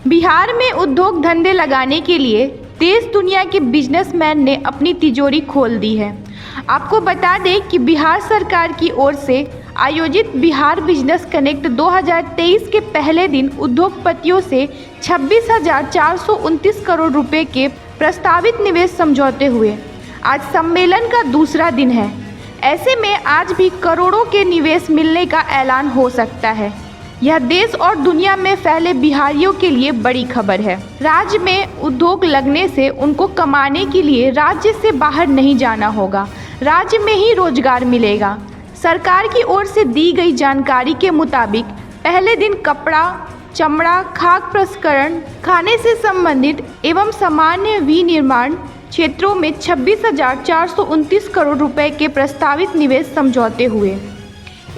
बिहार में उद्योग धंधे लगाने के लिए देश दुनिया के बिजनेसमैन ने अपनी तिजोरी खोल दी है। आपको बता दें कि बिहार सरकार की ओर से आयोजित बिहार बिजनेस कनेक्ट 2023 के पहले दिन उद्योगपतियों से 26,429 करोड़ रुपए के प्रस्तावित निवेश समझौते हुए। आज सम्मेलन का दूसरा दिन है। ऐसे में आज भी करोड़ों के निवेश मिलने का ऐलान हो सकता है। यह देश और दुनिया में फैले बिहारियों के लिए बड़ी खबर है। राज्य में उद्योग लगने से उनको कमाने के लिए राज्य से बाहर नहीं जाना होगा, राज्य में ही रोजगार मिलेगा। सरकार की ओर से दी गई जानकारी के मुताबिक पहले दिन कपड़ा, चमड़ा, खाद्य प्रसंस्करण, खाने से संबंधित एवं सामान्य विनिर्माण क्षेत्रों में 26,429 करोड़ रुपए के प्रस्तावित निवेश समझौते हुए।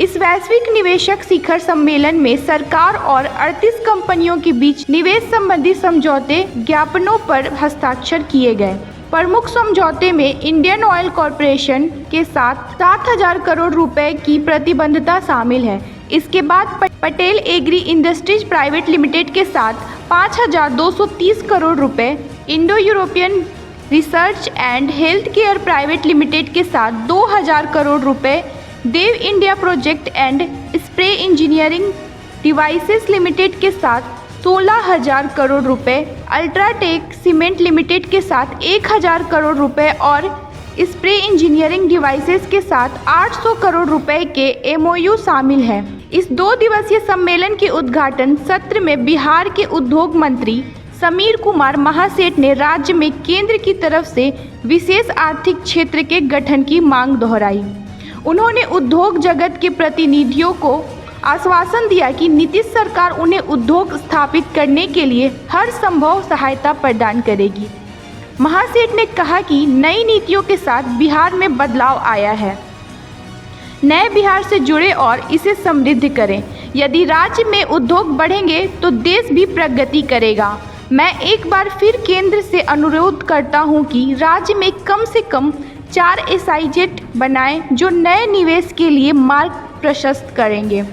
इस वैश्विक निवेशक शिखर सम्मेलन में सरकार और 38 कंपनियों के बीच निवेश संबंधी समझौते ज्ञापनों पर हस्ताक्षर किए गए। प्रमुख समझौते में इंडियन ऑयल कॉरपोरेशन के साथ 7,000 करोड़ रुपए की प्रतिबद्धता शामिल है। इसके बाद Patel agri industries private limited के साथ 5,230 करोड़ रुपए, Indo European research and health care private limited के साथ 2,000 करोड़ रुपए, Dev India project and spray engineering devices limited के साथ 16,000 करोड़ रुपए, अल्ट्राटेक सीमेंट लिमिटेड के साथ 1,000 करोड़ रुपए और स्प्रे इंजीनियरिंग डिवाइसेस के साथ 800 करोड़ रुपए के एमओयू शामिल है। इस 2 दिवसीय सम्मेलन के उद्घाटन सत्र में बिहार के उद्योग मंत्री समीर कुमार महासेठ ने राज्य में केंद्र की तरफ से विशेष आर्थिक क्षेत्र के गठन की मांग दोहराई। उन्होंने उद्योग जगत के प्रतिनिधियों को आश्वासन दिया कि नीतीश सरकार उन्हें उद्योग स्थापित करने के लिए हर संभव सहायता प्रदान करेगी। महासेठ ने कहा कि नई नीतियों के साथ बिहार में बदलाव आया है। नए बिहार से जुड़े और इसे समृद्ध करें। यदि राज्य में उद्योग बढ़ेंगे तो देश भी प्रगति करेगा। मैं एक बार फिर केंद्र से अनुरोध करता हूं कि राज्य में कम से कम 4 SIZ बनाएं जो नए निवेश के लिए मार्ग प्रशस्त करेंगे।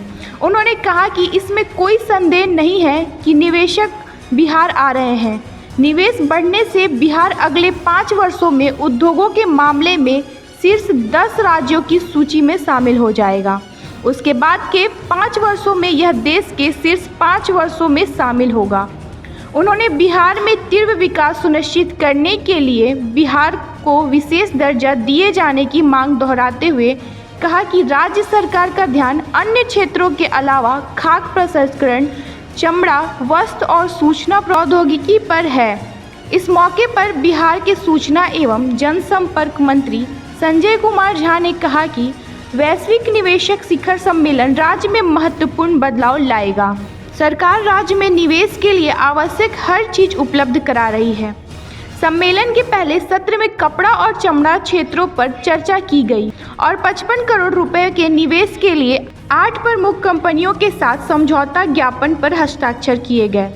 उन्होंने कहा कि इसमें कोई संदेह नहीं है कि निवेशक बिहार आ रहे हैं। निवेश बढ़ने से बिहार अगले 5 वर्षों में उद्योगों के मामले में शीर्ष 10 राज्यों की सूची में शामिल हो जाएगा। उसके बाद के 5 वर्षों में यह देश के शीर्ष 5 वर्षों में शामिल होगा। उन्होंने बिहार में तीव्र विकास सुनिश्चित करने के लिए बिहार को विशेष दर्जा दिए जाने की मांग दोहराते हुए कहा कि राज्य सरकार का ध्यान अन्य क्षेत्रों के अलावा खाद्य प्रसंस्करण, चमड़ा, वस्त्र और सूचना प्रौद्योगिकी पर है। इस मौके पर बिहार के सूचना एवं जनसंपर्क मंत्री संजय कुमार झा ने कहा कि वैश्विक निवेशक शिखर सम्मेलन राज्य में महत्वपूर्ण बदलाव लाएगा। सरकार राज्य में निवेश के लिए आवश्यक हर चीज उपलब्ध करा रही है। सम्मेलन के पहले सत्र में कपड़ा और चमड़ा क्षेत्रों पर चर्चा की गई और 55 करोड़ रुपए के निवेश के लिए 8 प्रमुख कंपनियों के साथ समझौता ज्ञापन पर हस्ताक्षर किए गए।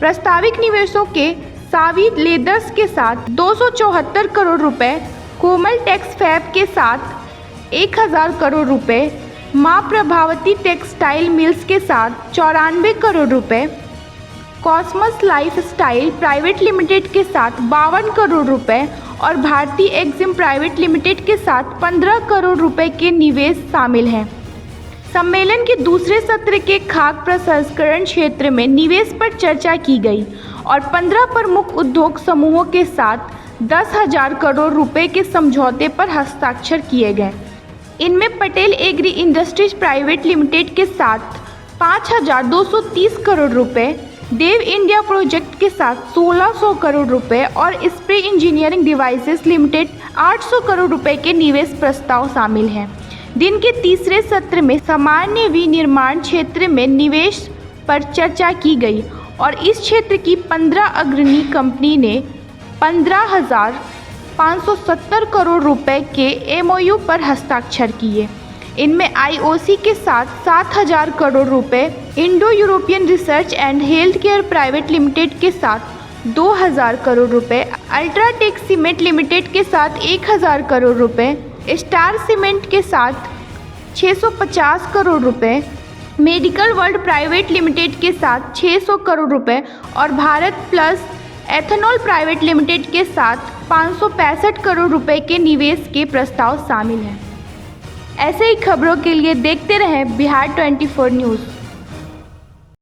प्रस्तावित निवेशों के सावी लेदर्स के साथ 274 करोड़ रुपए, कोमल टेक्स फैब के साथ 1,000 करोड़ रुपए, मां प्रभावती टेक्सटाइल मिल्स के साथ 94 करोड़ रुपए, cosmos life style private limited के साथ 52 करोड़ रुपए और भारतीय एक्जिम प्राइवेट लिमिटेड के साथ 15 करोड़ रुपए के निवेश शामिल हैं। सम्मेलन के दूसरे सत्र के खाद्य प्रसंस्करण क्षेत्र में निवेश पर चर्चा की गई और 15 प्रमुख उद्योग समूहों के साथ 10,000 करोड़ रुपए के समझौते पर हस्ताक्षर किए गए। इनमें Patel agri industries private limited के साथ 5,230 करोड़ रुपए, देव इंडिया प्रोजेक्ट के साथ 1,600 करोड़ रुपए और spray engineering devices limited 800 crore रुपए के निवेश प्रस्ताव शामिल हैं। दिन के तीसरे सत्र में सामान्य विनिर्माण क्षेत्र में निवेश पर चर्चा की गई और इस क्षेत्र की 15 अग्रणी कंपनी ने 15,570 करोड़ रुपए के एमओयू पर हस्ताक्षर किए। इनमें IOC के साथ 7,000 करोड़ रुपए, Indo European research and health care private limited के साथ 2,000 करोड़ रुपए, अल्ट्राटेक सीमेंट लिमिटेड के साथ 1,000 करोड़ रुपए, स्टार सीमेंट के साथ 650 करोड़ रुपए, मेडिकल वर्ल्ड प्राइवेट लिमिटेड के साथ 600 करोड़ रुपए और Bharat plus ethanol private limited के साथ 565 करोड़ रुपए के निवेश के प्रस्ताव शामिल हैं। ऐसे ही खबरों के लिए देखते रहें बिहार 24 न्यूज़।